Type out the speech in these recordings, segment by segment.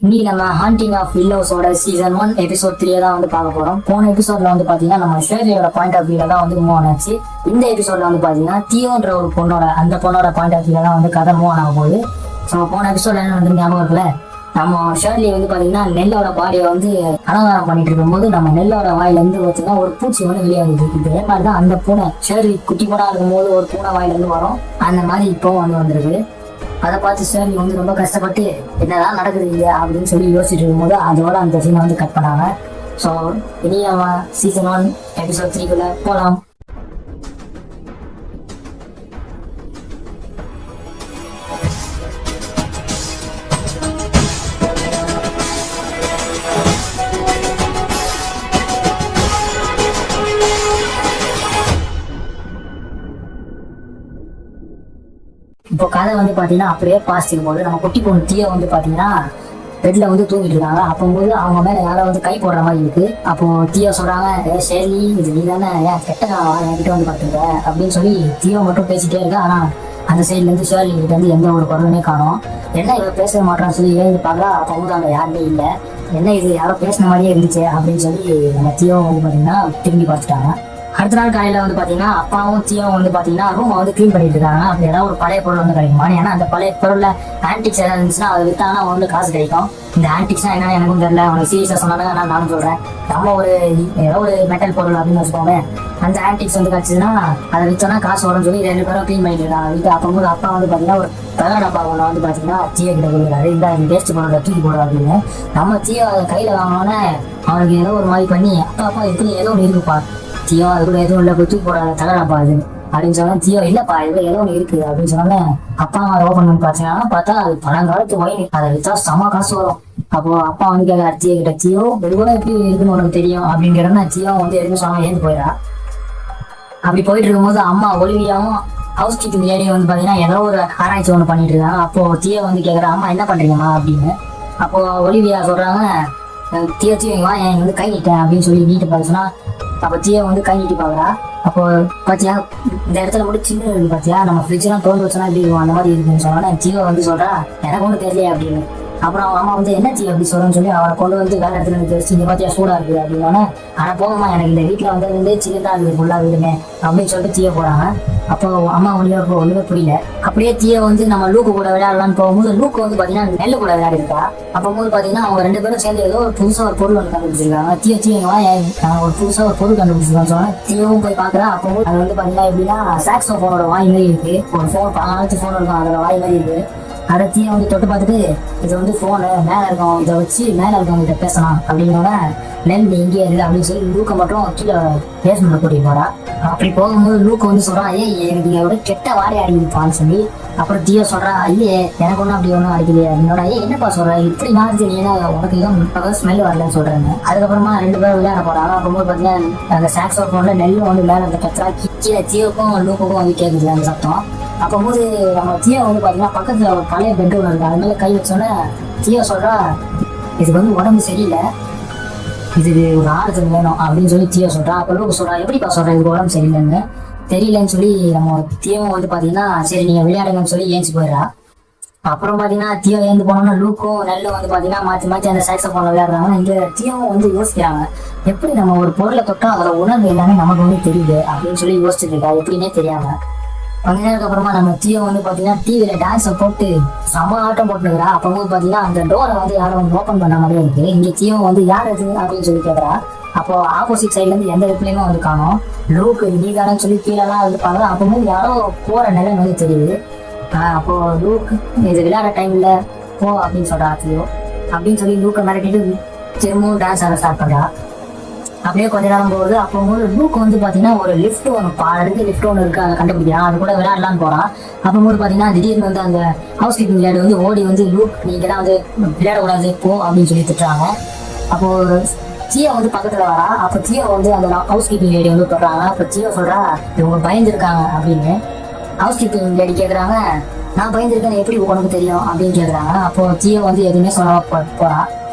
இன்னைக்கு நம்ம haunting of வில்லோஸோட season 1 episode 3 தான் வந்து பார்க்க போறோம். போன எபிசோட்ல வந்து பாத்தீங்கன்னா நம்ம ஷேர்லியோட பாயிண்ட் ஆஃப் வியூல தான் வந்து மூவ் ஆனாச்சு. இந்த எபிசோட்ல வந்து பாத்தீங்கன்னா தியோன்ற ஒரு அந்த பொண்ணோட பாயிண்ட் ஆஃப் வியூல தான் வந்து கதை மூவ் ஆக போகுது. ஸோ போன எபிசோட்ல என்ன வந்து ஞாபகம் இருக்குல்ல, நம்ம ஷேர்லி வந்து பாத்தீங்கன்னா நெல்லோட பாடியை வந்து அலங்காரம் பண்ணிட்டு இருக்கும்போது நம்ம நெல்லோட வாயில இருந்து பார்த்தீங்கன்னா ஒரு பூச்சி வந்து வெளியாகுது. இதே மாதிரிதான் அந்த பூனை ஷேர்லி குட்டி பூனா இருக்கும்போது ஒரு பூனை வாயில இருந்து வரும், அந்த மாதிரி இப்போ வந்திருக்கு. அதை பார்த்து ஷேர்லி வந்து ரொம்ப கஷ்டப்பட்டு என்னதான் நடக்குது இங்க அப்படின்னு சொல்லி யோசிச்சுட்டு இருக்கும்போது அதோட அந்த சீனை வந்து கட் பண்ணாங்க. ஸோ இனி நம்ம சீசன் 1 எபிசோட் 3 போலாம். இப்போ கதை வந்து பாத்தீங்கன்னா அப்படியே பாசிட்டிவ் போது நம்ம குட்டி பொண்ணு தீய வந்து பாத்தீங்கன்னா பெட்ல வந்து தூங்கிட்டு இருக்காங்க. அப்போது அவங்க மேல யாரை வந்து கை போடுற மாதிரி இருக்கு. அப்போ தீயா சொல்றாங்க, சரி இது நீ தானே ஏன் கெட்ட என்கிட்ட வந்து பாத்துங்க அப்படின்னு சொல்லி தீயா மட்டும் பேசிட்டே இருக்கு. ஆனா அந்த சைட்ல இருந்து ஷேர்லி கிட்ட வந்து எந்த ஒரு குரலுமே காணும். என்ன இவ பேச மாட்டான்னு சொல்லி ஏன் பாக்குறா, அப்போ வந்து அங்க யாருமே இல்லை. என்ன இது யாரோ பேசின மாதிரியே இருந்துச்சு அப்படின்னு சொல்லி நம்ம தீயாவும் வந்து பாத்தீங்கன்னா திரும்பி பார்த்துட்டாங்க. அடுத்த நாள் காலையில வந்து பாத்தீங்கன்னா அப்பாவும் தீயாவும் வந்து பாத்தீங்கன்னா ரூம் வந்து கிளீன் பண்ணிட்டு இருக்காங்க. அப்படி ஏதாவது ஒரு பழைய பொருள் வந்து கிடைக்குமா, ஏன்னா அந்த பழைய பொருள்ல ஆன்டிக்ஸ் ஏதாவது இருந்துச்சுன்னா அதை வித்தாங்கன்னா வந்து காசு கிடைக்கும். இந்த ஆன்டிக்ஸ்னா என்னன்னு எனக்கும் தெரியல, அவனுக்கு சீரியஸா சொன்னாங்க, நானும் சொல்றேன். நம்ம ஏதோ ஒரு மெட்டல் பொருள் அப்படின்னு வச்சுக்கோங்க, அந்த ஆன்டிக்ஸ் வந்து கிடைச்சதுன்னா அதை வித்தோம்னா காசு வரும்னு சொல்லி 2 பேரும் கிளீன் பண்ணிட்டு இருக்காங்க வீட்டு. அப்போது அப்பா வந்து பாத்தீங்கன்னா ஒரு தகர டப்பா ஒன்று வந்து பாத்தீங்கன்னா தீய கிட்ட கொடுக்குறாரு, இந்த வேஸ்ட் பொருளை தூக்கி போடுறா அப்படின்னு. நம்ம தீய கையில வாங்கினோன்னே அவனுக்கு ஏதோ ஒரு மாதிரி பண்ணி அப்பா இப்படி ஏதோ ஒன்று இருக்குப்பா தீயோ, அது கூட எதுவும் இல்லை, தூக்கி போடாத தகராப்பா அது அப்படின்னு சொன்னா தீயோ இல்லப்பா இது ஏதோ ஒன்று இருக்கு அப்படின்னு சொன்னோன்னே அப்பா அதை ஓப்பன் பண்ணி பார்த்தீங்கன்னா பார்த்தா அது பழங்காலத்து ஒயின், அதை வித்தா செம காசு வரும். அப்போ அப்பா வந்து கேட்கற தீய கிட்ட, தீயோ இது கூட எப்படி இருக்குன்னு உனக்கு தெரியும் அப்படின்னு கேட்டோம்னா தீயோ வந்து எதுவும் சொன்னாங்க ஏந்து போயிடா. அப்படி போயிட்டு இருக்கும்போது அம்மா ஒலிவியாவும் ஹவுஸ் கீப்பிங் லேடியை வந்து பாத்தீங்கன்னா ஏதோ ஒரு ஆராய்ச்சி ஒன்று பண்ணிட்டு இருக்காங்க. அப்போ தீய வந்து கேட்கற, அம்மா என்ன பண்றீங்கம்மா அப்படின்னு. அப்போ ஒலிவியா சொல்றாங்க, தீய வா என் வந்து கை நீட்டேன் அப்படின்னு சொல்லி நீட்டு பார்க்க சொன்னா, அப்போ தீய வந்து கை நீட்டி பாக்குறா. அப்போ பாத்தியா இந்த இடத்துல மட்டும் சின்ன இருக்கு பாத்தியா, நம்ம ஃப்ரிட்ஜ் எல்லாம் தோண்டு வச்சோன்னா எப்படி இருக்கும் அந்த மாதிரி இருக்குன்னு சொன்னா தீய வந்து சொல்றா எனக்கு ஒன்றும் தெரியல அப்படின்னு. அப்புறம் அவங்க அம்மா வந்து என்ன தீ அப்படி சொல்றேன்னு சொல்லி அவரை கொண்டு வந்து வேலை இடத்துல இருந்து இங்க பாத்தியா சூடா இருக்குது அப்படின்னா, ஆனா போகமா எனக்கு இந்த வீட்டுல வந்து சின்னதா இருக்குது ஃபுல்லா வீடுமே அப்படின்னு சொல்லிட்டு தீய போறாங்க. அப்போ அம்மா ஒண்ணுமே புரியல. அப்படியே தீய வந்து நம்ம லூக்கு கூட விளையாடலான்னு போகும்போது லூக்கு வந்து பாத்தீங்கன்னா நெல்லு கூட விளையாடி இருக்கா. அப்போது பாத்தீங்கன்னா அவங்க 2 பேரும் சேர்ந்து ஏதோ ஒரு புதுசா ஒரு பொருள் ஒன்று கண்டுபிடிச்சிருக்காங்க. தீயவா ஒரு புதுசா ஒரு பொருள் கண்டுபிடிச்சிருக்கான்னு சொன்னா தீயவும் போய் பாக்குறா. அப்போ அது வந்து பாத்தீங்கன்னா எப்படின்னா சாக்ஸோஃபோனோட வாய் மாதிரி இருக்கு, ஒரு போன் 14 போன் இருக்கும் அதோட வாய் மாதிரி இருக்கு. அதை தீய வந்து தொட்டு பார்த்துட்டு இது வந்து போனு மேல இருக்கும், இதை வச்சு மேல இருக்கவங்க கிட்ட பேசலாம் அப்படின்னோட நெல் இங்கே இல்லை அப்படின்னு சொல்லி லூக்கை மட்டும் கீழே பேஸ்மெண்ட்ல கூட்டிட்டு போறா. அப்படி போகும்போது லூக்கு வந்து சொல்றான், எனக்கு இதோட கெட்ட வாடகை அடிக்குதுப்பான்னு சொல்லி. அப்புறம் தீய சொல்றா, ஐயே எனக்கு ஒன்றும் அப்படி ஒன்றும் அடிக்கலையே அப்படின்னோட, என்னப்பா சொல்ற இப்படி மாறுது நீ, ஏன்னா உனக்கு எதுவும் ஸ்மெல் வரலன்னு சொல்றேன். அதுக்கப்புறமா 2 பேரும் விளையாட போறாங்க. அப்போது பார்த்தீங்கன்னா அந்த சாக்ஸோஃபோன்ல நெல்லும் வந்து மேல இருந்த கச்சா கீழே தீயவுக்கும் லூக்குக்கும் வந்து கேட்குது அந்த சத்தம். அப்போது நம்ம தீய வந்து பாத்தீங்கன்னா பக்கத்துல ஒரு பழைய பெட்ரூம் இருக்கு, அது மேல கை வச்சோன்னே தீய சொல்றா இதுக்கு வந்து உடம்பு சரியில்லை, இதுக்கு ஒரு ஆறுதல் வேணும் அப்படின்னு சொல்லி தீய சொல்றா. அப்போ லூக்கு சொல்றா எப்படிப்பா சொல்றேன் இதுக்கு உடம்பு சரியில்லைன்னு தெரியலன்னு சொல்லி நம்ம தீயவும் வந்து பாத்தீங்கன்னா சரி நீங்க விளையாடுங்கன்னு சொல்லி ஏஞ்சி போயிடுறா. அப்புறம் பாத்தீங்கன்னா தீயோ ஏந்து போனோம்னா லூக்கும் நெல்லும் வந்து பாத்தீங்கன்னா மாத்தி அந்த சாக்ஸோஃபோன் விளையாடுறாங்க. இங்க தீயவும் வந்து யோசிக்கிறாங்க, எப்படி நம்ம ஒரு பொருளை தொட்டா அதோட உணர்வு எல்லாமே நமக்கு வந்து தெரியுது அப்படின்னு சொல்லி யோசிச்சுட்டு இருக்கா எப்படின்னே தெரியாம. கொஞ்ச நேரத்துக்கு அப்புறமா நம்ம தீய வந்து பாத்தீங்கன்னா டிவியில டான்ஸை போட்டு செம ஆட்டம் போட்டுக்கிறா. அப்போது பாத்தீங்கன்னா அந்த டோரை வந்து யாரும் வந்து ஓப்பன் பண்ண மாதிரியே இருக்கு. இங்க தீயம் வந்து யார் அது அப்படின்னு சொல்லி கேட்கறா. அப்போ ஆப்போசிட் சைட்ல இருந்து எந்த ரிப்ளையுமே வந்து காணும். லூக்கு நீதானு சொல்லி கீழெல்லாம் வந்து பாக்குறா. அப்போது யாரோ போற நிலை வந்து தெரியுது. அப்போ லூக்கு இது விளையாட டைம்ல போ அப்படின்னு சொல்றா தீயோ அப்படின்னு சொல்லி லூக்கை மிரட்டிட்டு திரும்பவும் டான்ஸ் ஆட ஸ்டார்ட் பண்றா. அப்படியே கொஞ்ச நேரம் போகுது. அப்போது லூக் வந்து பாத்தீங்கன்னா ஒரு லிஃப்ட் ஒன்று லிஃப்ட் ஒன்று இருக்கு, அதை கண்டுபிடிக்கிறான். அது கூட விளையாடலான்னு போறான். அப்போது பாத்தீங்கன்னா திடீர்னு வந்து அந்த ஹவுஸ் கீப்பிங் லேடி வந்து ஓடி வந்து லூக் நீங்க எல்லாம் வந்து விளையாடக்கூடாது போ அப்படின்னு சொல்லி திட்டுறாங்க. அப்போ தீய வந்து பக்கத்துல வரா. அப்போ தீய வந்து அந்த ஹவுஸ் கீப்பிங் லேடி வந்து சொல்றாங்க. அப்போ தீய சொல்றா இவங்க பயந்துருக்காங்க அப்படின்னு. ஹவுஸ் கீப்பிங் லேடி கேக்குறாங்க, நான் பயந்துருக்கேன் எப்படி உனக்கு தெரியும் அப்படின்னு கேக்குறாங்க. அப்போ தீய வந்து எதுவுமே சொல்ல போறா.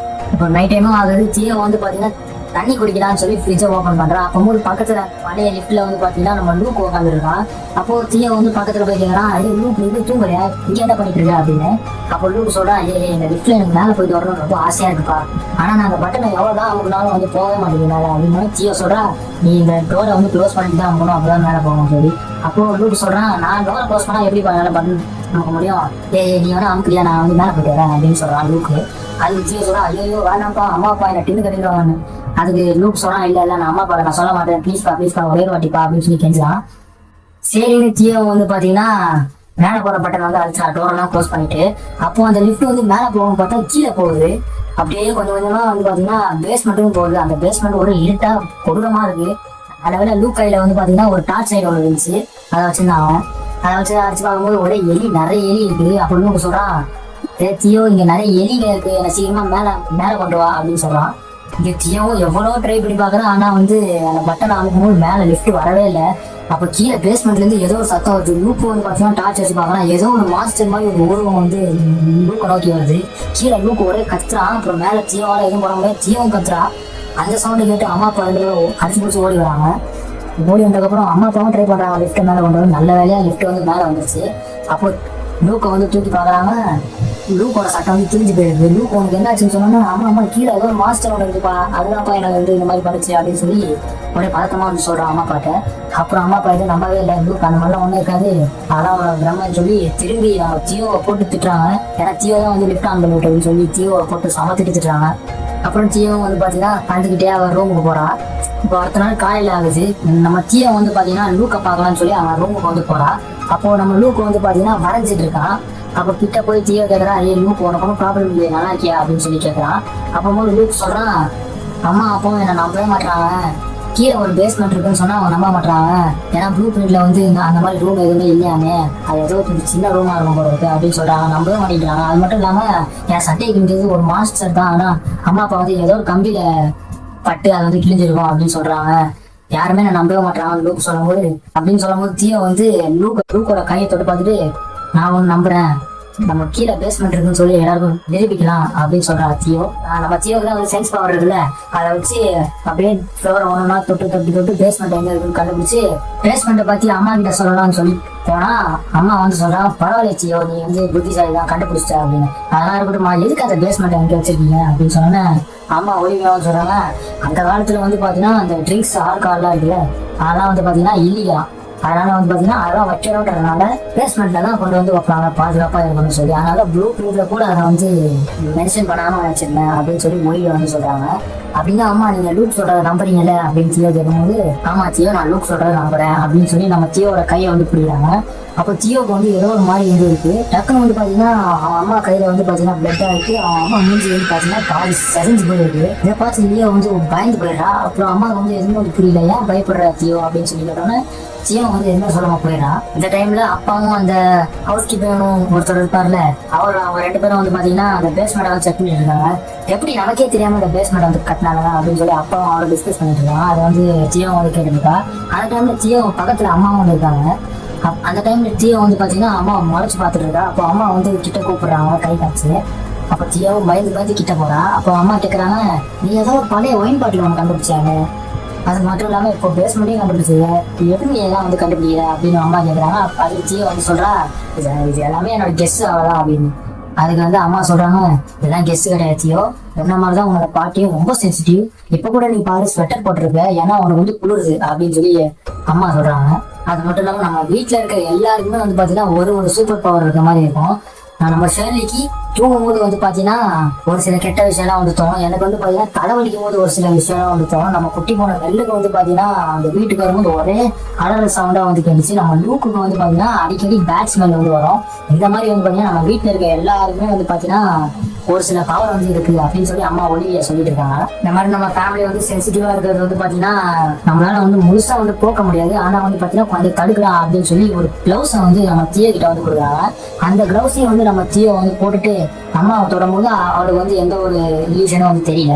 இப்போ நைட் டைமும் ஆகுது. தீய வந்து பாத்தீங்கன்னா தண்ணி குடிக்கலாம்னு சொல்லி ஃப்ரிட்ஜை ஓப்பன் பண்றான். அப்போ பக்கத்துல பழைய லிஃப்ட்ல வந்து பாத்தீங்கன்னா நம்ம லூக் உட்காந்துருக்கான். அப்போ தியோ வந்து பக்கத்துல போய் கேட்கறான், ஐயோ லூக் இது தூங்குறியா, இங்க என்ன பண்ணிட்டு இருக்க அப்படின்னு. அப்போ லூக் சொல்றான், இந்த லிஃப்ட்ல எனக்கு மேல போயிட்டு வரணும் ரொம்ப ஆசையா இருக்குப்பா, ஆனா நான் அந்த பட்டனை எவ்வளவுதான் அமுக்குனாலும் வந்து போகவே மாட்டேங்கிறனால அப்படின்னு தியோ சொல்றா, நீ இந்த டோரை வந்து க்ளோஸ் பண்ணிட்டு தான் அமுக்கணும், அப்பதான் மேல போகணும் சொல்லி. அப்போ லூக் சொல்றான், நான் டோரை க்ளோஸ் பண்ணா எப்படி மேல பட்டன் நமக்கு முடியும், நீ வேணா அமுக்குறியா, நான் வந்து மேல போயிட்டு வரேன் அப்படின்னு சொல்றான் லூக்கு. அதுக்கு தியோ சொல்றான், ஐயோ வேணாம்ப்பா, அம்மா அப்பா என்ன டின்னு கட்டிடுவாங்கன்னு. அதுக்கு லூக் சொல்றான், இல்ல நான் அம்மா அப்பா நான் சொல்ல மாட்டேன், ப்ளீஸ்ப்பா ஒரே வாட்டிப்பா அப்படின்னு சொல்லி கெஞ்சான். சரின்னு தியோ வந்து பாத்தீங்கன்னா மேல போற பட்டன் வந்து அழிச்சா, டோரெல்லாம் க்ளோஸ் பண்ணிட்டு. அப்போ அந்த லிஃப்ட் வந்து மேல போகும் பார்த்தா கீழே போகுது. அப்படியே கொஞ்சம் கொஞ்சமா வந்து பாத்தீங்கன்னா பேஸ்மெண்ட்டும் போகுது. அந்த பேஸ்மெண்ட் ஒரு இருட்டா கொடூரமா இருக்கு. அதனால லூக் கையில வந்து பாத்தீங்கன்னா ஒரு டார்ச் லைட் ஒன்று இருந்துச்சு, அதை வச்சிருந்தான் அவன். அதை வச்சு அடிச்சு பார்க்கும்போது ஒரே நிறைய எலி இருக்குது. அப்போ லூக் சொல்றான், தியோ இங்க நிறைய எலிங்க இருக்கு, என்ன சீக்கிரமா மேல கொண்டு வா அப்படின்னு சொல்றான். இங்க தியோவும் எவ்வளவு ட்ரை பண்ணி பாக்குறான், ஆனா வந்து அந்த பட்டன் அமுக்கும்போது மேல லிஃப்ட் வரவே இல்லை. அப்ப கீழே பேஸ்மெண்ட்ல இருந்து ஏதோ ஒரு சத்தம் வருது. லூக் வந்து பாத்தீங்கன்னா டார்ச் வச்சு பாக்கலாம், ஏதோ ஒரு மாஸ்டர் மாதிரி ஒரு உருவம் வந்து லூக்கை நோக்கி வருது. கீழே லூக் ஒரே கத்துறான். அப்புறம் மேல தியோவால எதுவும் போட முடியாது, தியோவும் கத்துறா. அந்த சவுண்டை கேட்டு அம்மா அப்பா ரெண்டு பேரும் அடிச்சு பிடிச்சி ஓடி வராங்க. ஓடி வந்ததுக்கப்புறம் அம்மா அப்பாவும் ட்ரை பண்றாங்க லிஃப்ட் மேல கொண்டு வந்து. நல்ல வேலையா லிஃப்ட் வந்து மேல வந்துருச்சு. அப்போ லூக்கை வந்து தூக்கி பாக்குறாங்க, லூக்கோட சட்டம் வந்து திரிஞ்சு போயிருக்கு. லூக் உனக்கு என்னாச்சுன்னு சொன்னா, அம்மா கீழே ஏதோ மாஸ்டர் ஒன்று இருக்குப்பா, அதுதான்ப்பா எனக்கு வந்து இந்த மாதிரி படிச்சு அப்படின்னு சொல்லி ஒரே பதட்டமா வந்து சொல்றான் அம்மா அப்பாட்ட. அப்புறம் அம்மா அப்பா எதுவும் நம்பவே இல்லை, லூக் அந்த மாதிரிலாம் ஒன்றும் இருக்காது, அதான் அவனோட பிரம்மன்னு சொல்லி திரும்பி அவங்க தியோவை போட்டு திட்டுறாங்க. ஏன்னா தியோ தான் வந்து லிஃப்ட் ஆன் பண்ணி விட்டதுன்னு சொல்லி தியோவை போட்டு சமத்திட்டு திட்டுறாங்க. அப்புறம் தியோ வந்து பாத்தீங்கன்னா கண்டுக்கிட்டே அவன் ரூமுக்கு போறான். இப்போ அடுத்த நாள் காலையில ஆகுது. நம்ம தியோ வந்து பாத்தீங்கன்னா லூக்கை பார்க்கலாம்னு சொல்லி அவன் ரூமுக்கு வந்து போறா. அப்போ நம்ம லூக் வந்து பாத்தீங்கன்னா வரைஞ்சிட்டு இருக்கான். அப்போ கிட்ட போய் தியோ கேட்கறான், ஐயே லூக் உனக்கு ஒன்றும் ப்ராப்ளம் இல்லையா, நல்லா இருக்கியா அப்படின்னு சொல்லி கேட்கறான். அப்போ லூக் சொல்றான், அம்மா அப்பாவும் என்ன நம்பவே மாட்டாங்க, கீழே ஒரு பேஸ்மெண்ட் இருக்குன்னு சொன்னா அவங்க நம்ப மாட்டாங்க, ஏன்னா ப்ளூ பிரிண்ட்ல வந்து அந்த மாதிரி ரூம் எதுவுமே இல்லையாமே, அது ஏதோ சின்ன ரூமா இருக்கும் போல இருக்கு அப்படின்னு சொல்றாங்க. நம்பவே மாட்டேங்கிறாங்க. அது மட்டும் இல்லாம என் சட்டையை கிழிஞ்சது ஒரு மாஸ்டர் தான், ஆனா அம்மா அப்பா வந்து ஏதோ ஒரு கம்பியில பட்டு அதை வந்து கிழிஞ்சிருக்கும் அப்படின்னு சொல்றாங்க. யாருமே நான் நம்பவே மாட்டாங்க லூக் சொல்லும் போது தியோ வந்து லூக்கோட கையை தொட்டு பார்த்துட்டு, நான் ஒன்று நம்புறேன், நம்ம கீழே பேஸ்மெண்ட் இருக்குன்னு சொல்லி எல்லாருக்கும் நிரூபிக்கலாம் அப்படின்னு சொல்றாங்க தியோ. நம்ம தியோக்கு தான் வந்து சென்ஸ் பவர் இருக்குல்ல, அதை வச்சு அப்படியே ஃப்ளோரை ஒன்னா தொட்டு பேஸ்மெண்ட் எங்க இருக்குன்னு கண்டுபிடிச்சு பேஸ்மெண்ட்டை பத்தி அம்மா கிட்ட சொல்லலாம்னு சொல்லி போனா, அம்மா வந்து சொல்றா, பரவாயில்ல தியோ, நீ வந்து புத்திசாலி தான், கண்டுபிடிச்சிட்ட அப்படின்னு. அதெல்லாம் இருக்கட்டும்மா, எதுக்கு அந்த பேஸ்மெண்ட் எங்க வச்சிருக்கீங்க அப்படின்னு சொன்னோன்னே அம்மா ஒளிமையாவும் சொல்றாங்க, அந்த காலத்துல வந்து பாத்தீங்கன்னா அந்த ட்ரிங்க்ஸ் ஆல்கஹால்லாம் இருக்குல்ல, அதெல்லாம் வந்து பாத்தீங்கன்னா இல்லீகலாம், அதனால வந்து பாத்தீங்கன்னா அதெல்லாம் வைக்கிறோன்றதுனால பேஸ்மெண்ட்ல தான் கொண்டு வந்து வைப்பாங்க, பாதுகாப்பா இருக்கணும்னு சொல்லி. அதனால ப்ளூ பிரிண்ட்ல கூட அதை வந்து மென்ஷன் பண்ணாம வச்சிருந்தேன் அப்படின்னு சொல்லி மொழியை வந்து சொல்றாங்க. அப்படின்னா அம்மா நீங்க லூக் சொல்றதை நம்புறீங்கல்ல அப்படின்னு தியோ கேட்கும்போது, ஆமா தியோ நான் லூக் சொல்றதை நம்புறேன் அப்படின்னு சொல்லி நம்ம தியோட கையை வந்து பிடிக்கிறாங்க. அப்போ தியோக்கு வந்து ஏதோ ஒரு மாதிரி வந்து இருக்கு. டக்குன்னு வந்து பாத்தீங்கன்னா அவன் அம்மா கையில வந்து பாத்தீங்கன்னா பிளட்டா இருக்கு. அவன் அம்மா மூஞ்சி வந்து பாத்தீங்கன்னா பாதி சரிஞ்சு போயிருக்கு. இதை பார்த்து தியோ வந்து பயந்து போயிடுறா. அப்புறம் அம்மாவுக்கு வந்து எதுவுமே வந்து புரியல, ஏன் பயப்படுற தியோ அப்படின்னு சொல்லி கேட்டோன்னே தியோ வந்து எதுவுமே சொல்லாம போயிடறான். இந்த டைம்ல அப்பாவும் அந்த ஹவுஸ் கீப்பரும் ஒருத்தர் இருப்பார்ல, அவங்க ரெண்டு பேரும் வந்து பாத்தீங்கன்னா அந்த பேஸ்மெண்ட் செக் பண்ணிட்டு இருக்காங்க. எப்படி நமக்கே தெரியாம இந்த பேஸ்மெண்ட் வந்து கட்டினாங்க அப்படின்னு சொல்லி அப்பாவும் அவரை டிஸ்கஸ் பண்ணிட்டு இருக்காங்க. அதை வந்து தியோ வந்து கேட்டுருக்கா. அந்த டைம்ல தியோ பக்கத்துல அம்மாவும் வந்து இருக்காங்க. அந்த டைம்ல தியோ வந்து பாத்தீங்கன்னா அம்மா முறைச்சு பாத்துட்டு இருக்கா. அப்போ அம்மா வந்து கிட்ட கூப்பிடுறாங்க கை காய்ச்சி. அப்ப தியோவும் பயந்து கிட்ட போறா. அப்போ அம்மா கேக்குறாங்க, நீ ஏதோ பழைய ஒயின் பாட்டில் ஒன்று கண்டுபிடிச்சாங்க, அது மட்டும் இல்லாம இப்போ பேஸ்மெண்ட்டையும் கண்டுபிடிச்சது, எப்படி எல்லாம் வந்து கண்டுபிடிக்கிற அப்படின்னு அம்மா கேக்குறாங்க. அதுக்கு தியோ வந்து சொல்றா, இது எல்லாமே என்னோட கெஸ் ஆகலாம் அப்படின்னு. அதுக்கு வந்து அம்மா சொல்றாங்க, இதெல்லாம் கெஸ் கிடையாது தியோ, என்ன மாதிரிதான் உன்னோட பாட்டியும் ரொம்ப சென்சிட்டிவ், இப்ப கூட நீ பாரு ஸ்வெட்டர் போட்டிருக்க, ஏன்னா உனக்கு வந்து குளிருது அப்படின்னு சொல்லி அம்மா சொல்றாங்க. அது மட்டும் இல்லாம நம்ம வீட்டுல இருக்க எல்லாருக்குமே வந்து பாத்தீங்கன்னா ஒரு சூப்பர் பவர் இருக்க மாதிரி இருக்கும். நம்ம ஷேர்லிக்கு தூங்கும் போது வந்து பாத்தீங்கன்னா ஒரு சில கெட்ட விஷயம்லாம் வந்து தோணும். எனக்கு வந்து பாத்தீங்கன்னா தலைவலிக்கும் போது ஒரு சில விஷயம்லாம் வந்து தோணும். நம்ம குட்டி போன நெல்லுக்கு வந்து பாத்தீங்கன்னா அந்த வீட்டுக்கு வரும்போது ஒரே அலறல் சவுண்டா வந்து கேட்டுச்சு. நம்ம லூக்குக்கு வந்து பாத்தீங்கன்னா அடிக்கடி பேட் ஸ்மெல் வந்து வரும். இந்த மாதிரி வந்து பாத்தீங்கன்னா நம்ம வீட்டுல இருக்க எல்லாருக்குமே வந்து பாத்தீங்கன்னா ஒரு சில பவர் வந்து இருக்கு அப்படின்னு சொல்லி அம்மா ஒளிய சொல்லிட்டு இருக்காங்க. இந்த மாதிரி நம்ம ஃபேமிலி வந்து சென்சிட்டிவா இருக்கிறது வந்து பாத்தீங்கன்னா நம்மளால வந்து முழுசா வந்து போக்க முடியாது, ஆனா வந்து பாத்தீங்கன்னா கொஞ்சம் தடுக்கலாம் அப்படின்னு சொல்லி ஒரு கிளவுஸை வந்து நம்ம தியோ கிட்ட வந்து கொடுக்குறாங்க. அந்த கிளவுஸையும் வந்து நம்ம தியோ வந்து போட்டுட்டு அம்மாவை தொடும் போது அவளுக்கு வந்து எந்த ஒரு இல்யூஷனும் வந்து தெரியல.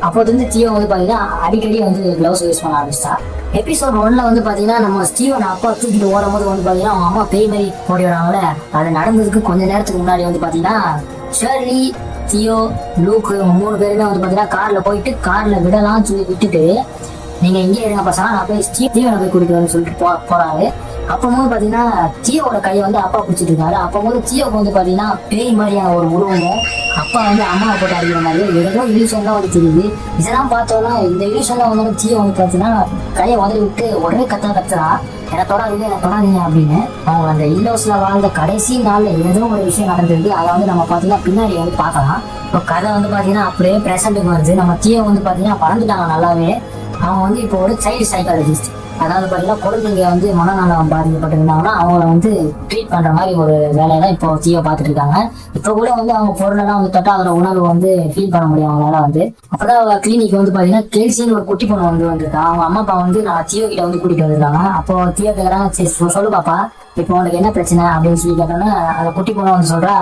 அப்போது வந்து தியோ வந்து பாத்தீங்கன்னா அடிக்கடி வந்து கிளவுஸ் யூஸ் பண்ண ஆரம்பிச்சா. எபிசோட் 1ல வந்து பாத்தீங்கன்னா நம்ம ஸ்டீவன் அப்பா தூக்கிட்டு ஓடும் போது வந்து பாத்தீங்கன்னா அவங்க அம்மா பேய் மாதிரி ஓடி வராங்களே, அது நடந்ததுக்கு கொஞ்ச நேரத்துக்கு முன்னாடி வந்து பாத்தீங்கன்னா ஷேர்லி தியோ, லூக்கு 3 பேருமே வந்து பாத்தீங்கன்னா கார்ல போயிட்டு கார்ல விடலாம்னு சொல்லி விட்டுட்டு நீங்க இங்கே இருங்க பசங்க, நான் போய் ஸ்டீவனை போய் கூட்டிட்டு சொல்லிட்டு போறாரு. அப்போது பாத்தீங்கன்னா தியோட கையை வந்து அப்பா பிடிச்சிட்டு இருக்காரு. அப்போது தியோக்கு வந்து பாத்தீங்கன்னா பேய் மாதிரியான ஒரு உருவமும் அப்பா வந்து அம்மாவை போட்டு அடிக்கிற மாதிரி ஏதோ இல்யூஷன் தான் வந்து தெரியுது. இதெல்லாம் பார்த்தோம்னா இந்த இல்யூஷன்ல வந்து தியோ வந்து பாத்தீங்கன்னா கையை உதறி விட்டு உடனே கத்துறா, என்னை தொடாதீங்க அப்படின்னு. அவங்க அந்த இல்லோஸ்ல வாழ்ந்த கடைசி நாள்ல ஏதோ ஒரு விஷயம் நடந்திருக்கு. அதை வந்து நம்ம பாத்தீங்கன்னா பின்னாடி வந்து பார்க்கலாம். இப்போ கதை வந்து பாத்தீங்கன்னா அப்படியே பிரசன்ட்டுக்கு வருது. நம்ம தியோ வந்து பாத்தீங்கன்னா பறந்துட்டாங்க நல்லாவே. அவங்க வந்து இப்போ ஒரு சைல்டு சைக்காலஜிஸ்ட், அதாவது பாத்தீங்கன்னா குழந்தைங்க வந்து மனநலம் பாதிக்கப்பட்டிருந்தாங்கன்னா அவங்கள வந்து ட்ரீட் பண்ற மாதிரி ஒரு வேலையை தான் இப்போ தியோ பார்த்துட்டு இருக்காங்க. இப்போ கூட வந்து அவங்க பொருளெல்லாம் வந்து தொட்டா அதோட உணர்வு வந்து ஃபீல் பண்ண முடியும் அவங்களால வந்து. அப்பதான் கிளினிக் வந்து பாத்தீங்கன்னா கெல்சின்னு ஒரு குட்டி பொண்ணு வந்து வந்திருக்கா. அவங்க அம்மா அப்பா வந்து நான் தியோ கிட்ட வந்து கூட்டிட்டு வந்திருக்காங்க. அப்போ தியோ கேட்கறாங்க, சரி சொல்லு பாப்பா இப்போ உனக்கு என்ன பிரச்சனை அப்படின்னு சொல்லி கேட்டோன்னா அந்த குட்டி பொண்ணு வந்து சொல்றா,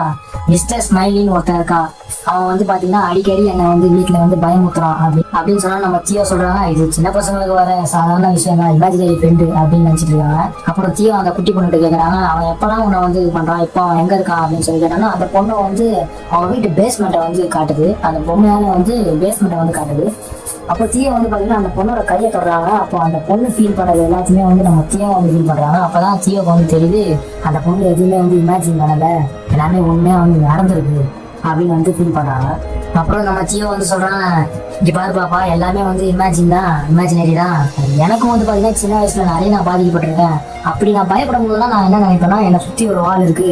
மிஸ்டர் ஸ்மைலின்னு ஒருத்தன் இருக்கான், அவன் வந்து பாத்தீங்கன்னா அடிக்கடி என்னை வந்து வீட்டுல வந்து பயமுத்துறான் அப்படின்னு சொன்னா நம்ம தியோ சொல்றாங்க, இது சின்ன பசங்களுக்கு வர சாதாரண விஷயம் தான், இமேஜினரி ஃப்ரெண்டு அப்படின்னு நினைச்சிட்டு இருக்காங்க. அப்புறம் தியோ அந்த குட்டி பொண்ணுகிட்ட கேட்கறாங்க, அவன் எப்பதான் உன்னை வந்து இது பண்றான், இப்போ அவன் எங்க இருக்கான் அப்படின்னு சொல்லி கேட்டாங்கன்னா அந்த பொண்ணு வந்து அவங்க வீட்டு பேஸ்மெண்ட்டை வந்து காட்டுது. அந்த பொம்மையால வந்து பேஸ்மெண்ட்டை வந்து காட்டுது. அப்போ தியோ வந்து பாத்தீங்கன்னா அந்த பொண்ணோட கையை தொடுறாங்க. அப்போ அந்த பொண்ணு ஃபீல் பண்றது எல்லாத்தையுமே வந்து நம்ம தியோ வந்து ஃபீல் பண்றாங்க. அப்பதான் தியோக்கு வந்து தெரியுது அந்த பொண்ணு எதுவுமே வந்து இமேஜின் பண்ணல, எல்லாமே உண்மையா வந்து நடந்திருக்கு அப்படின்னு வந்து ஃபீல் பண்றாங்க. அப்புறம் நம்ம தியோ வந்து சொல்றாங்க, இங்க பாரு பாப்பா எல்லாமே வந்து இமேஜினரி தான். எனக்கும் வந்து பாத்தீங்கன்னா சின்ன வயசுல நிறைய நான் பாதிக்கப்பட்டிருக்கேன். அப்படி நான் பயப்படும் போதுதான் நான் என்ன நினைப்பேன்னா என்னை சுத்தி ஒரு வால் இருக்கு,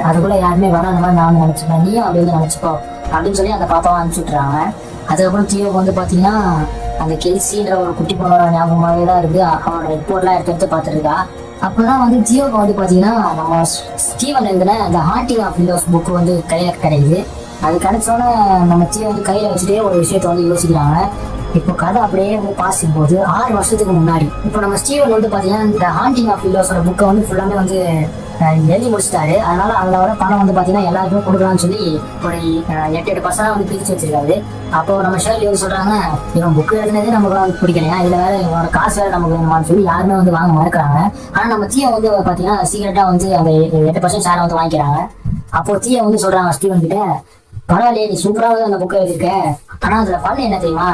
அதுக்குள்ள யாருமே வராத மாதிரி நான் நினைச்சுப்பேன், நீயும் அப்படி வந்து நினைச்சுப்போ அப்படின்னு சொல்லி அந்த பாப்பாவை அனுப்பிச்சுட்றாங்க. அதுக்கப்புறம் தியோக்கு வந்து பாத்தீங்கன்னா அந்த கெல்சின்ற ஒரு குட்டி பொண்ணோட ஞாபகமாகவே தான் இருக்கு. அவனோட ரிப்போர்ட்லாம் எடுத்து பார்த்துட்டு இருக்கா. அப்பதான் வந்து தியோக்கு வந்து பாத்தீங்கன்னா நம்ம ஸ்டீவன் எழுதின அந்த ஹாண்டிங் ஆஃப் விண்டோஸ் புக் வந்து கையில கிடைக்குது. அது கிடைச்சோன்னே நம்ம தியோ வந்து கையில வச்சுட்டே ஒரு விஷயத்த வந்து யோசிக்கிறாங்க. இப்போ கதை அப்படியே வந்து பாசிக்கும் போது 6 வருஷத்துக்கு முன்னாடி இப்போ நம்ம ஸ்டீவன் வந்து பாத்தீங்கன்னா இந்த ஹாண்டிங் ஆஃப் விண்டோஸோட புக்கை வந்து ஃபுல்லாமே வந்து எழுதி முடிச்சிட்டாரு. அதனால அதுல வர பணம் வந்து பாத்தீங்கன்னா எல்லாருக்குமே கொடுக்கலாம்னு சொல்லி ஒரு 8% வந்து பிரிச்சு வச்சிருக்காரு. அப்போ நம்ம ஷேர்லி வந்து சொல்றாங்க, இவன் புக்கு எழுதினதே நமக்கு வந்து பிடிக்கலையா, இதுல வேற இவனோட காசு வேற நமக்கு வேணுமான்னு சொல்லி யாருமே வந்து வாங்க மறுக்கிறாங்க. ஆனா நம்ம தியோ வந்து பாத்தீங்கன்னா சீக்கிரட்டா வந்து அந்த 8% ஷேரை வந்து வாங்கிக்கிறாங்க. அப்போ தியோ வந்து சொல்றாங்க ஸ்டீவன் கிட்ட, பரவாயில்லையே நீ சூப்பராக அந்த புக்கை எழுதிருக்க, ஆனா அதுல பண்ண என்ன தெரியுமா,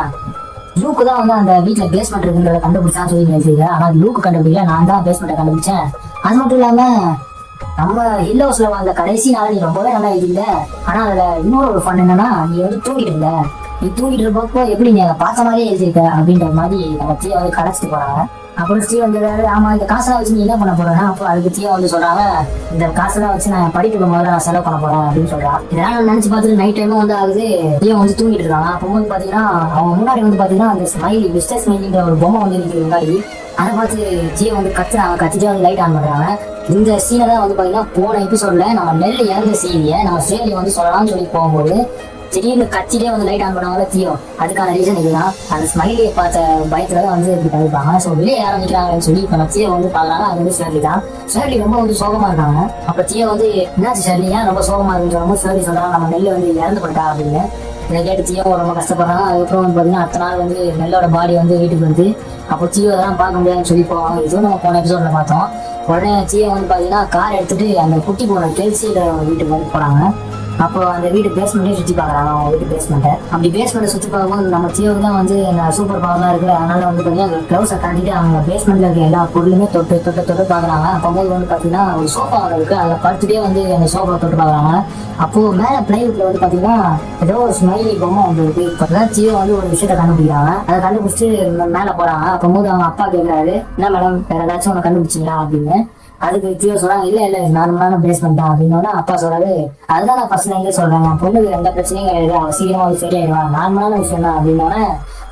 லூக்கு தான் வந்து அந்த வீட்டுல பேஸ்மெண்ட் இருக்குன்றத கண்டுபிடிச்சான்னு சொல்லி எழுதிருக்கேன். ஆனா லூக்கு கண்டுபிடிக்கல, நான் தான் பேஸ்மெண்ட்டை கண்டுபிடிச்சேன். அது மட்டும் இல்லாம நம்ம இல்லோஸ்ல வாழ்ந்த கடைசி நாள் நீ ரொம்பவே நல்லா எழுதிருந்த. ஆனா அதுல இன்னொரு ஒரு ஃபன் என்னன்னா, நீ வந்து தூங்கிட்டு இருந்த, நீ தூங்கிட்டு இருப்பப்போ எப்படி நீ அதை பார்த்த மாதிரியே எழுதிருக்க அப்படின்ற மாதிரி நம்ம தியோ வந்து கடைச்சிட்டு போறாங்க. அப்புறம் ஸ்டீவ் வந்து ஆமா இந்த காசெல்லாம் வச்சு நீ என்ன பண்ண போறேன்னா, அப்போ அதுக்கு தியோ வந்து சொல்றாங்க, இந்த காசெல்லாம் வச்சு நான் படிப்புக்கு முதல்ல நான் செலவு பண்ண போறேன் அப்படின்னு சொல்றான். இதெல்லாம் நினைச்சு பார்த்துட்டு நைட் டைமும் வந்து ஆகுது, தியோ வந்து தூங்கிட்டு இருக்காங்க. அப்போ வந்து பாத்தீங்கன்னா அவங்க முன்னாடி வந்து பாத்தீங்கன்னா அந்த ஸ்மைலி மிஸ்டர் ஸ்மைலின்ற ஒரு பொம்மை வந்து நிற்கிறது முன்னாடி. அதை பார்த்து தியோ வந்து கத்திட்டே வந்து லைட் ஆன் பண்றாங்க. இந்த சீனை தான் வந்து பாத்தீங்கன்னா போன எபிசோட்ல நம்ம நெல் இறந்த செய்தியை நம்ம சேலி வந்து சொல்லலாம்னு சொல்லி போகும்போது திடீர்னு கத்திட்டே வந்து லைட் ஆன் பண்ணுவாங்க தியோ. அதுக்கான ரீசன் இதுதான், அந்த ஸ்மைலியை பார்த்த பயத்துலதான் வந்து இப்படி பண்ணிருப்பாங்க. ஸோ வெளியே ஆரம்பிக்கிறாங்கன்னு சொல்லி இப்போ நம்ம தியோ வந்து பாக்குறாங்க. அது வந்து ஷேர்லி தான். ஷேர்லி ரொம்ப வந்து சோகமா இருக்காங்க. அப்ப தியோ வந்து என்னாச்சு ஷேர்லி ஏன் ரொம்ப சோகமா இருக்குன்னு ஷேர்லி சொல்றாங்க, நம்ம நெல் வந்து இறந்து போயிட்டா அப்படின்னு. இதை கேட்டு தியோ ரொம்ப கஷ்டப்படுறாங்க. அதுக்கப்புறம் வந்து பாத்தீங்கன்னா அடுத்த நாள் வந்து நெல்லோட பாடி வந்து வீட்டுக்கு வந்து அப்போ தியோ தான் பார்க்க முடியாதுன்னு சொல்லி போவாங்க. இதுவும் நம்ம போன எபிசோட்ல பார்த்தோம். உடனே தியோ வந்து பாத்தீங்கன்னா கார் எடுத்துட்டு அந்த குட்டி போன கெல்சியோட வீட்டுக்கு வந்து போறாங்க. அப்போ அந்த வீட்டு பேஸ்மெண்ட்டே சுற்றி பார்க்குறாங்க, அவங்க வீட்டு பேஸ்மெண்ட்டை. அப்படி பேஸ்மெண்ட்டை சுற்றி பார்க்கும்போது நம்ம தியோவுக்கு தான் வந்து சூப்பர் பவர்லாம் இருக்குது. அதனால வந்து பார்த்தீங்கன்னா க்ளவுஸை காட்டிட்டு அவங்க பேஸ்மெண்ட்டில் இருக்க எல்லா பொருளுமே தொட்டு பார்க்குறாங்க. அப்போது வந்து பார்த்தீங்கன்னா ஒரு சோஃபா ஒன்று இருக்குது, அதில் படுத்துட்டே வந்து அந்த சோஃபாவை தொட்டு பார்க்குறாங்க. அப்போது மேலே பிளைவுட்ல வந்து பார்த்தீங்கன்னா ஏதோ ஒரு ஸ்மைலி பொம்மை வந்து இருக்குது. இப்போ தான் தியோ வந்து ஒரு விஷயத்தை கண்டுபிடிக்கிறாங்க. அதை கண்டுபிடிச்சிட்டு மேலே போகிறாங்க. அப்போது அவங்க அப்பா கேட்குறாரு, என்ன மேடம் வேறு ஏதாச்சும் ஒன்று கண்டுபிடிச்சிங்களா அப்படின்னு. அதுக்கு தியோ சொல்றாங்க, இல்ல நார்மலான பேஸ்மெண்ட் தான் அப்படின்னா. அப்பா சொல்றாரு, அதுதான் நான் ஃபர்ஸ்ட் லைன்ல சொல்றேன், பொண்ணுக்கு எந்த பிரச்சனையும் கிடையாது, அவன் சீக்கிரமா வந்து சரியாயிடுவான், நார்மலான விஷயம் தான் அப்படின்னோட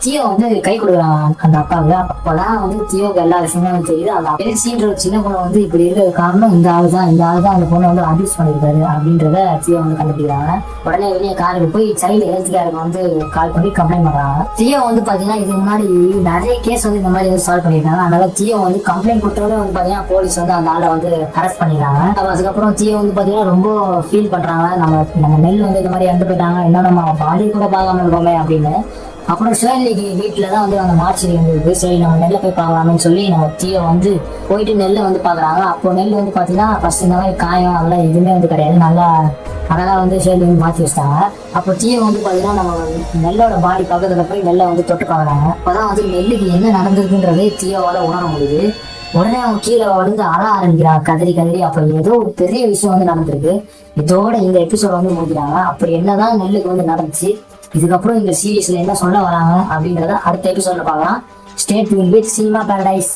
தியோ வந்து கை கொடுக்குறாங்க அந்த அப்பாவுக்கு. அப்பதான் வந்து தியோக்கு எல்லா விஷயமும் தெரியுது. அந்த பேசின்ற ஒரு சின்ன பொண்ணு வந்து இப்படி இருக்கிற காரணம் இந்த ஆள் தான் அந்த பொண்ணை வந்து அபியூஸ் பண்ணிருக்காரு அப்படின்றத தியோ வந்து கண்டுபிடிக்கிறாங்க. உடனே வெளியே காருக்கு போய் சைல்டு ஹெல்த் கேருக்கு வந்து கால் பண்ணி கம்ப்ளைண்ட் பண்றாங்க. தியோ வந்து பாத்தீங்கன்னா இதுக்கு முன்னாடி நிறைய கேஸ் வந்து இந்த மாதிரி வந்து சால்வ் பண்ணிருக்காங்க. அதனால தியோ வந்து கம்ப்ளைண்ட் கொடுத்தோட வந்து பாத்தீங்கன்னா போலீஸ் வந்து அந்த ஆளை வந்து அரெஸ்ட் பண்ணிடுறாங்க. அதுக்கப்புறம் தியோ வந்து பாத்தீங்கன்னா ரொம்ப ஃபீல் பண்றாங்க, நம்ம நெல் வந்து இந்த மாதிரி இறந்து போயிட்டாங்க, இன்னும் நம்ம பாடி கூட பார்க்காம இருக்கோமே அப்படின்னு. அப்புறம் ஷேர்லிக்கு வீட்டில் தான் வந்து அந்த மார்ச்செடி இருந்தது. சரி நம்ம நெல்லை போய் பார்க்கலாம்னு சொல்லி நம்ம தீயை வந்து போயிட்டு நெல்லை வந்து பார்க்குறாங்க. அப்போ நெல் வந்து பார்த்தீங்கன்னா ஃபர்ஸ்ட் இந்த மாதிரி காயம் அதெல்லாம் எதுவுமே வந்து கிடையாது, நல்லா அதெல்லாம் வந்து ஷேர்லி வந்து மாற்றி வச்சிட்டாங்க. அப்போ தீயை வந்து பார்த்தீங்கன்னா நம்ம நெல்லோட பாடி பக்கத்தில் போய் நெல்லை வந்து தொட்டு பார்க்குறாங்க. அப்போதான் வந்து நெல்லுக்கு என்ன நடந்திருக்குன்றதே தீயோவால உணர முடியுது. உடனே அவன் கீழே வந்து அழ ஆரம்பிக்கிறான், கதறி கதறி. அப்போ ஏதோ ஒரு பெரிய விஷயம் வந்து நடந்திருக்கு. இதோட இந்த எபிசோட வந்து முடிக்கிறாங்க. அப்படி என்னதான் நெல்லுக்கு வந்து நடந்துச்சு, இதுக்கப்புறம் இந்த சீரீஸ்ல என்ன சொல்ல வராங்க அப்படின்றத அடுத்த எபிசோட்ல பார்க்கலாம். Stay tune with cinema Paradise.